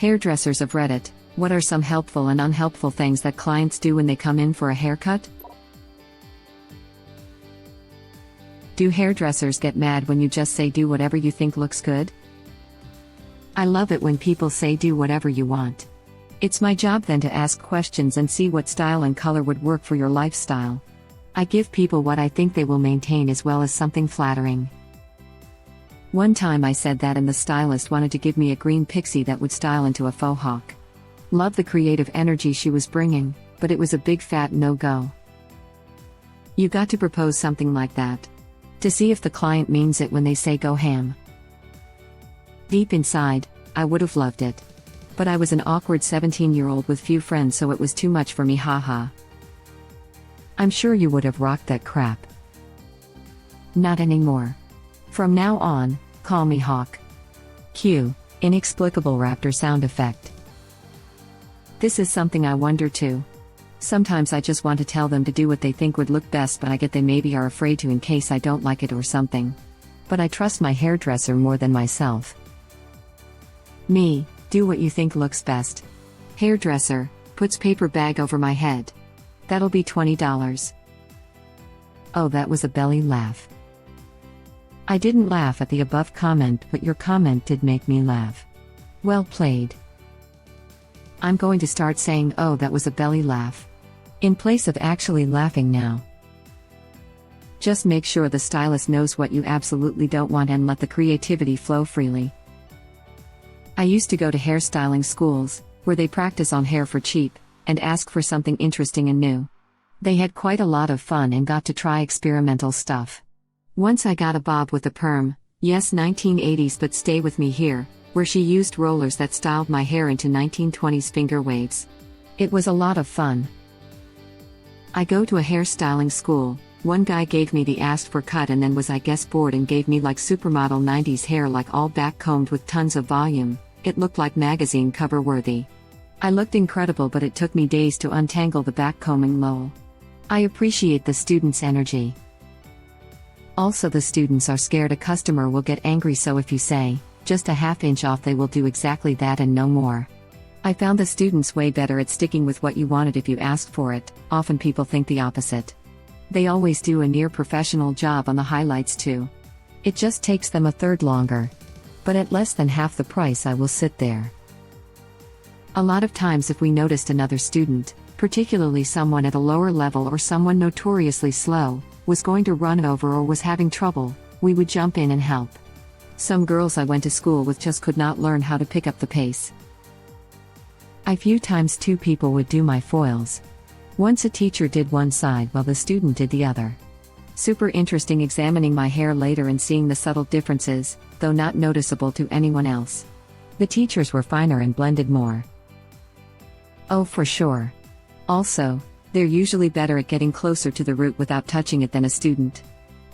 Hairdressers of Reddit, what are some helpful and unhelpful things that clients do when they come in for a haircut? Do hairdressers get mad when you just say do whatever you think looks good? I love it when people say do whatever you want. It's my job then to ask questions and see what style and color would work for your lifestyle. I give people what I think they will maintain as well as something flattering. One time I said that and the stylist wanted to give me a green pixie that would style into a faux hawk. Love the creative energy she was bringing, but it was a big fat no-go. You got to propose something like that, to see if the client means it when they say go ham. Deep inside, I would have loved it. But I was an awkward 17-year-old with few friends, so it was too much for me, haha. I'm sure you would have rocked that crap. Not anymore. From now on, call me Hawk. Cue inexplicable raptor sound effect. This is something I wonder too. Sometimes I just want to tell them to do what they think would look best, but I get they maybe are afraid to in case I don't like it or something. But I trust my hairdresser more than myself. Me, do what you think looks best. Hairdresser, puts paper bag over my head. That'll be $20. Oh, that was a belly laugh. I didn't laugh at the above comment, but your comment did make me laugh. Well played. I'm going to start saying, oh, that was a belly laugh, in place of actually laughing now. Just make sure the stylist knows what you absolutely don't want and let the creativity flow freely. I used to go to hairstyling schools, where they practice on hair for cheap, and ask for something interesting and new. They had quite a lot of fun and got to try experimental stuff. Once I got a bob with a perm, yes 1980s, but stay with me here, where she used rollers that styled my hair into 1920s finger waves. It was a lot of fun. I go to a hairstyling school, one guy gave me the asked for cut and then was I guess bored and gave me like supermodel 90s hair, like all back combed with tons of volume. It looked like magazine cover worthy. I looked incredible, but it took me days to untangle the back combing lol. I appreciate the students' energy. Also, the students are scared a customer will get angry, so if you say, just a ½ inch off, they will do exactly that and no more. I found the students way better at sticking with what you wanted if you asked for it. Often people think the opposite. They always do a near professional job on the highlights too. It just takes them a third longer. But at less than half the price I will sit there. A lot of times if we noticed another student, particularly someone at a lower level or someone notoriously slow, was going to run over or was having trouble, we would jump in and help. Some girls I went to school with just could not learn how to pick up the pace. A few times two people would do my foils. Once a teacher did one side while the student did the other. Super interesting examining my hair later and seeing the subtle differences, though not noticeable to anyone else. The teachers were finer and blended more. Oh, for sure. Also, they're usually better at getting closer to the root without touching it than a student.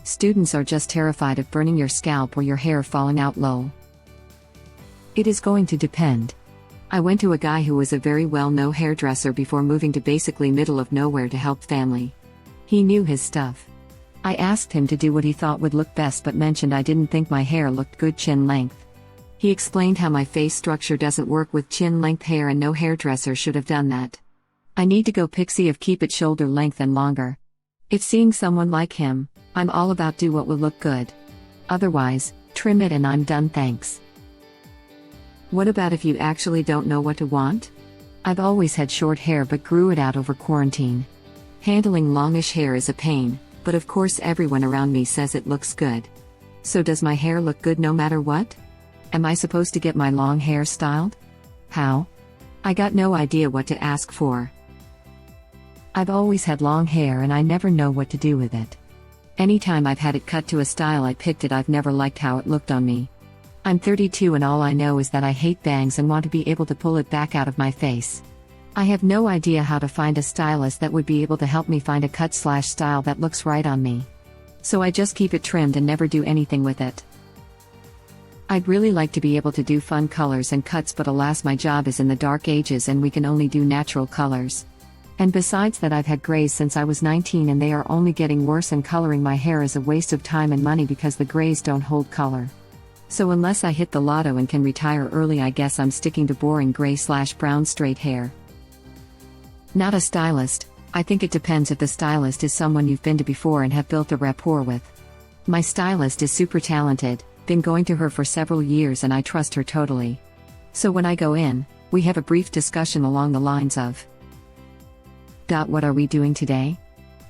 Students are just terrified of burning your scalp or your hair falling out low. It is going to depend. I went to a guy who was a very well-known hairdresser before moving to basically middle of nowhere to help family. He knew his stuff. I asked him to do what he thought would look best, but mentioned I didn't think my hair looked good chin length. He explained how my face structure doesn't work with chin length hair and no hairdresser should have done that. I need to go pixie of keep it shoulder length and longer. If seeing someone like him, I'm all about do what will look good. Otherwise, trim it and I'm done, thanks. What about if you actually don't know what to want? I've always had short hair but grew it out over quarantine. Handling longish hair is a pain, but of course everyone around me says it looks good. So does my hair look good no matter what? Am I supposed to get my long hair styled? How? I got no idea what to ask for. I've always had long hair and I never know what to do with it. Anytime I've had it cut to a style I picked it, I've never liked how it looked on me. I'm 32 and all I know is that I hate bangs and want to be able to pull it back out of my face. I have no idea how to find a stylist that would be able to help me find a cut/style that looks right on me. So I just keep it trimmed and never do anything with it. I'd really like to be able to do fun colors and cuts, but alas, my job is in the dark ages and we can only do natural colors. And besides that, I've had grays since I was 19 and they are only getting worse, and coloring my hair is a waste of time and money because the grays don't hold color. So unless I hit the lotto and can retire early, I guess I'm sticking to boring gray/brown straight hair. Not a stylist. I think it depends if the stylist is someone you've been to before and have built a rapport with. My stylist is super talented, been going to her for several years and I trust her totally. So when I go in, we have a brief discussion along the lines of, "What are we doing today?"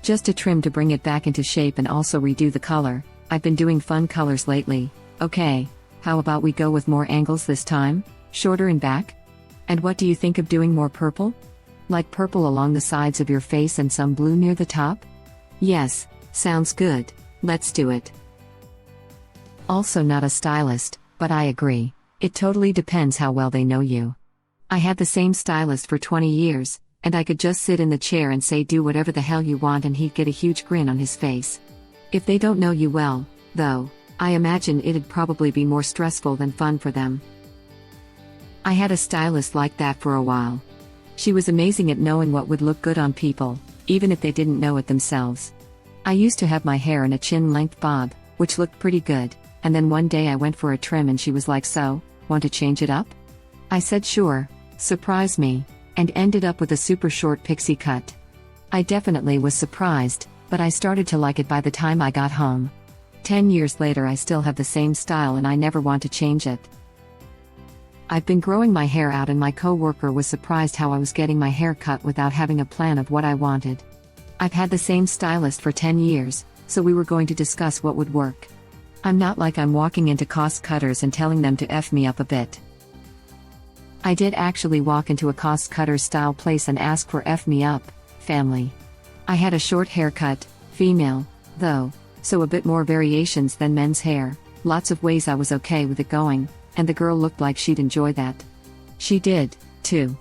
Just a trim to bring it back into shape and also redo the color. I've been doing fun colors lately. Okay, how about we go with more angles this time? Shorter in back? And what do you think of doing more purple? Like purple along the sides of your face and some blue near the top? Yes, sounds good, let's do it. Also not a stylist, but I agree. It totally depends how well they know you. I had the same stylist for 20 years, and I could just sit in the chair and say do whatever the hell you want and he'd get a huge grin on his face. If they don't know you well, though, I imagine it'd probably be more stressful than fun for them. I had a stylist like that for a while. She was amazing at knowing what would look good on people, even if they didn't know it themselves. I used to have my hair in a chin-length bob, which looked pretty good, and then one day I went for a trim and she was like, "So, want to change it up?" I said sure, surprised me, and ended up with a super short pixie cut. I definitely was surprised, but I started to like it by the time I got home. 10 years later I still have the same style and I never want to change it. I've been growing my hair out and my co-worker was surprised how I was getting my hair cut without having a plan of what I wanted. I've had the same stylist for 10 years, so we were going to discuss what would work. I'm not like I'm walking into cost cutters and telling them to F me up a bit. I did actually walk into a cost cutters style place and ask for F me up, family. I had a short haircut, female, though, so a bit more variations than men's hair, lots of ways I was okay with it going, and the girl looked like she'd enjoy that. She did, too.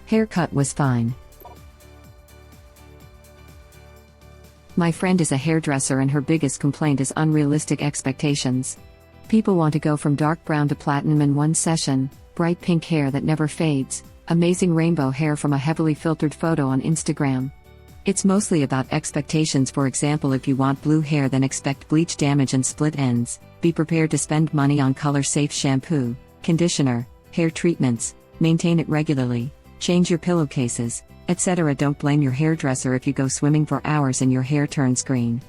Haircut was fine. My friend is a hairdresser and her biggest complaint is unrealistic expectations. People want to go from dark brown to platinum in one session, bright pink hair that never fades, amazing rainbow hair from a heavily filtered photo on Instagram. It's mostly about expectations. For example, if you want blue hair, then expect bleach damage and split ends. Be prepared to spend money on color-safe shampoo, conditioner, hair treatments, maintain it regularly, change your pillowcases, etc. Don't blame your hairdresser if you go swimming for hours and your hair turns green.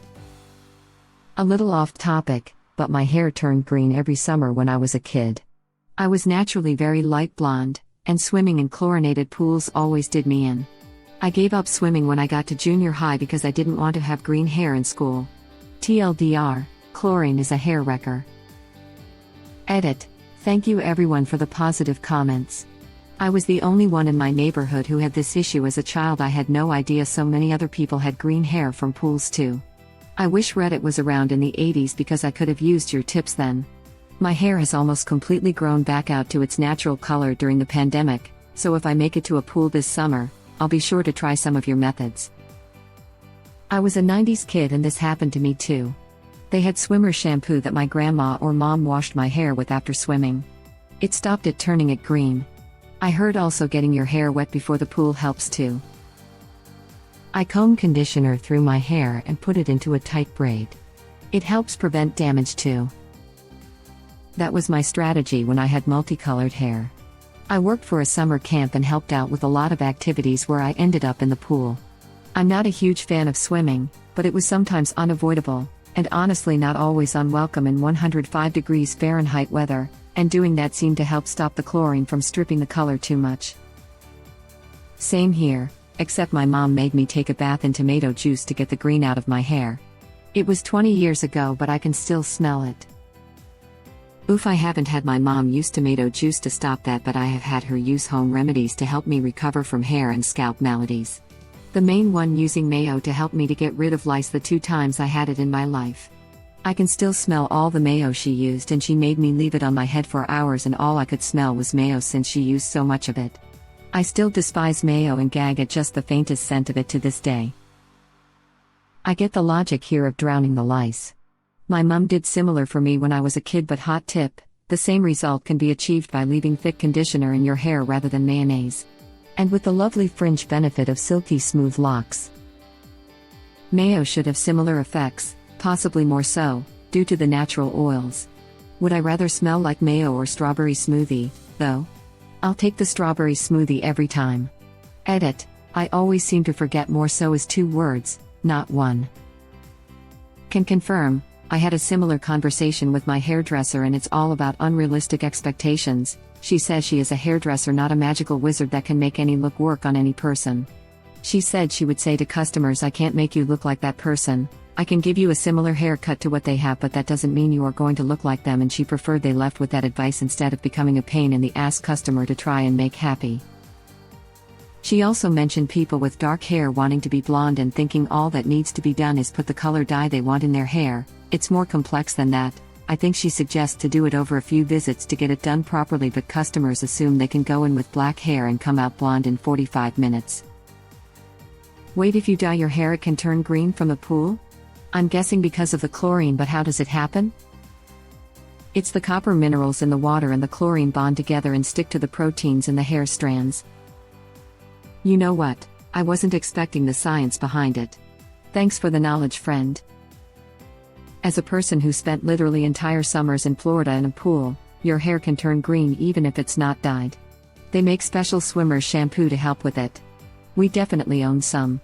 A little off topic, but my hair turned green every summer when I was a kid. I was naturally very light blonde, and swimming in chlorinated pools always did me in. I gave up swimming when I got to junior high because I didn't want to have green hair in school. TLDR, chlorine is a hair wrecker. Edit. Thank you everyone for the positive comments. I was the only one in my neighborhood who had this issue as a child. I had no idea so many other people had green hair from pools too. I wish Reddit was around in the 80s because I could have used your tips then. My hair has almost completely grown back out to its natural color during the pandemic, so if I make it to a pool this summer, I'll be sure to try some of your methods. I was a 90s kid and this happened to me too. They had swimmer shampoo that my grandma or mom washed my hair with after swimming. It stopped it turning it green. I heard also getting your hair wet before the pool helps too. I comb conditioner through my hair and put it into a tight braid. It helps prevent damage too. That was my strategy when I had multicolored hair. I worked for a summer camp and helped out with a lot of activities where I ended up in the pool. I'm not a huge fan of swimming, but it was sometimes unavoidable, and honestly not always unwelcome in 105 degrees Fahrenheit weather, and doing that seemed to help stop the chlorine from stripping the color too much. Same here, except my mom made me take a bath in tomato juice to get the green out of my hair. It was 20 years ago, but I can still smell it. Oof, I haven't had my mom use tomato juice to stop that, but I have had her use home remedies to help me recover from hair and scalp maladies. The main one using mayo to help me to get rid of lice the 2 times I had it in my life. I can still smell all the mayo she used, and she made me leave it on my head for hours and all I could smell was mayo since she used so much of it. I still despise mayo and gag at just the faintest scent of it to this day. I get the logic here of drowning the lice. My mum did similar for me when I was a kid, but hot tip, the same result can be achieved by leaving thick conditioner in your hair rather than mayonnaise. And with the lovely fringe benefit of silky smooth locks. Mayo should have similar effects, possibly more so, due to the natural oils. Would I rather smell like mayo or strawberry smoothie, though? I'll take the strawberry smoothie every time. Edit. I always seem to forget more so is 2 words, not 1. Can confirm, I had a similar conversation with my hairdresser and it's all about unrealistic expectations. She says she is a hairdresser, not a magical wizard that can make any look work on any person. She said she would say to customers, I can't make you look like that person. I can give you a similar haircut to what they have, but that doesn't mean you are going to look like them, and she preferred they left with that advice instead of becoming a pain in the ass customer to try and make happy. She also mentioned people with dark hair wanting to be blonde and thinking all that needs to be done is put the color dye they want in their hair. It's more complex than that. I think she suggests to do it over a few visits to get it done properly, but customers assume they can go in with black hair and come out blonde in 45 minutes. Wait, if you dye your hair it can turn green from the pool? I'm guessing because of the chlorine, but how does it happen? It's the copper minerals in the water and the chlorine bond together and stick to the proteins in the hair strands. You know what? I wasn't expecting the science behind it. Thanks for the knowledge, friend. As a person who spent literally entire summers in Florida in a pool, your hair can turn green even if it's not dyed. They make special swimmer's shampoo to help with it. We definitely own some.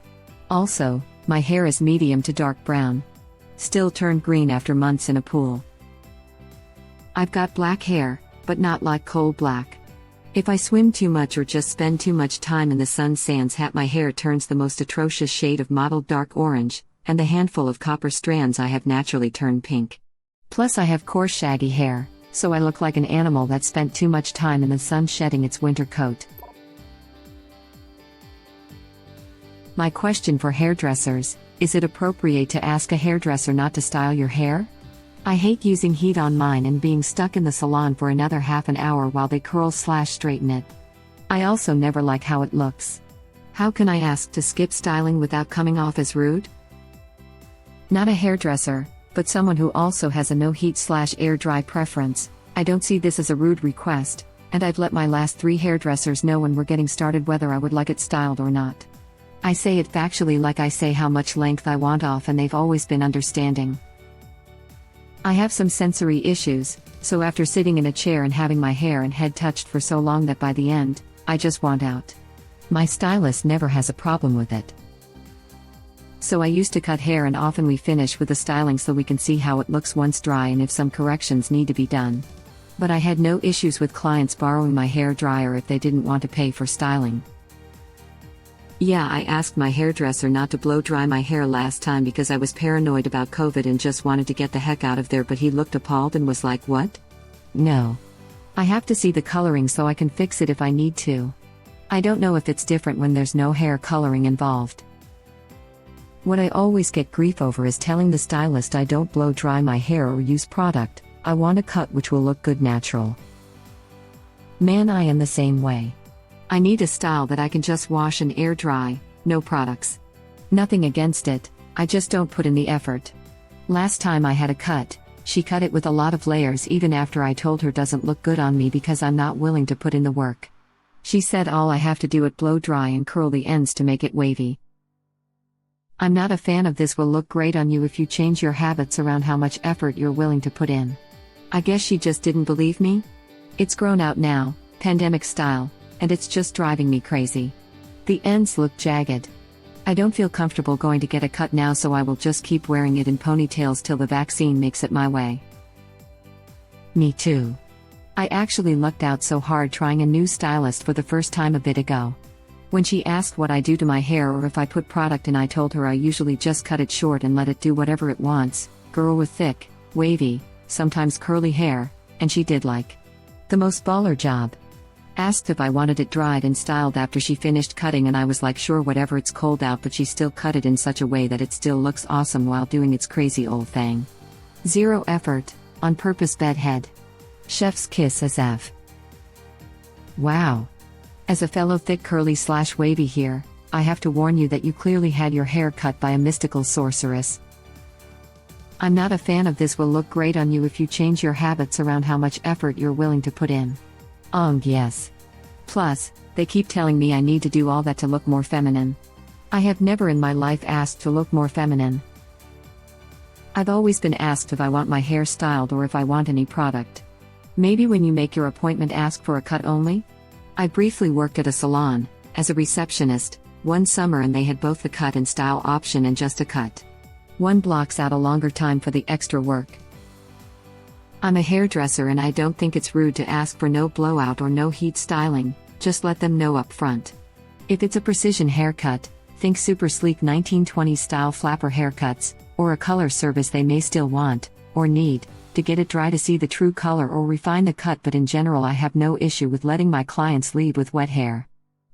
Also, my hair is medium to dark brown. Still turned green after months in a pool. I've got black hair, but not like coal black. If I swim too much or just spend too much time in the sun sans hat, my hair turns the most atrocious shade of mottled dark orange, and the handful of copper strands I have naturally turn pink. Plus I have coarse shaggy hair, so I look like an animal that spent too much time in the sun shedding its winter coat. My question for hairdressers: is it appropriate to ask a hairdresser not to style your hair? I hate using heat on mine and being stuck in the salon for another half an hour while they curl/straighten it. I also never like how it looks. How can I ask to skip styling without coming off as rude? Not a hairdresser, but someone who also has a no heat/air dry preference. I don't see this as a rude request, and I've let my last 3 hairdressers know when we're getting started whether I would like it styled or not. I say it factually, like I say how much length I want off, and they've always been understanding. I have some sensory issues, so after sitting in a chair and having my hair and head touched for so long that by the end, I just want out. My stylist never has a problem with it. So I used to cut hair, and often we finish with the styling so we can see how it looks once dry and if some corrections need to be done. But I had no issues with clients borrowing my hair dryer if they didn't want to pay for styling. Yeah, I asked my hairdresser not to blow dry my hair last time because I was paranoid about COVID and just wanted to get the heck out of there, but he looked appalled and was like, "What? No. I have to see the coloring so I can fix it if I need to." I don't know if it's different when there's no hair coloring involved. What I always get grief over is telling the stylist I don't blow dry my hair or use product. I want a cut which will look good natural. Man, I am the same way. I need a style that I can just wash and air dry, no products. Nothing against it, I just don't put in the effort. Last time I had a cut, she cut it with a lot of layers even after I told her doesn't look good on me because I'm not willing to put in the work. She said all I have to do is blow dry and curl the ends to make it wavy. I'm not a fan of this will look great on you if you change your habits around how much effort you're willing to put in. I guess she just didn't believe me? It's grown out now, pandemic style, and it's just driving me crazy. The ends look jagged. I don't feel comfortable going to get a cut now, so I will just keep wearing it in ponytails till the vaccine makes it my way. Me too. I actually lucked out so hard trying a new stylist for the first time a bit ago. When she asked what I do to my hair or if I put product in, I told her I usually just cut it short and let it do whatever it wants. Girl with thick, wavy, sometimes curly hair, and she did like the most baller job. Asked if I wanted it dried and styled after she finished cutting, and I was like, sure, whatever, it's cold out, but she still cut it in such a way that it still looks awesome while doing its crazy old thing. Zero effort, on purpose bedhead. Chef's kiss as F. Wow. As a fellow thick curly/wavy here, I have to warn you that you clearly had your hair cut by a mystical sorceress. I'm not a fan of this will look great on you if you change your habits around how much effort you're willing to put in. Yes. Plus, they keep telling me I need to do all that to look more feminine. I have never in my life asked to look more feminine. I've always been asked if I want my hair styled or if I want any product. Maybe when you make your appointment ask for a cut only? I briefly worked at a salon, as a receptionist, one summer, and they had both the cut and style option and just a cut. One blocks out a longer time for the extra work. I'm a hairdresser and I don't think it's rude to ask for no blowout or no heat styling, just let them know up front. If it's a precision haircut, think super sleek 1920s style flapper haircuts, or a color service they may still want, or need, to get it dry to see the true color or refine the cut, but in general I have no issue with letting my clients lead with wet hair.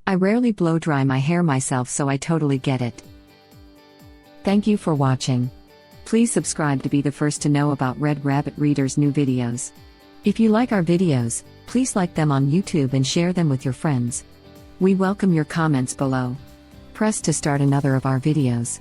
I rarely blow dry my hair myself, so I totally get it. Thank you for watching. Please subscribe to be the first to know about Red Rabbit Reader's new videos. If you like our videos, please like them on YouTube and share them with your friends. We welcome your comments below. Press to start another of our videos.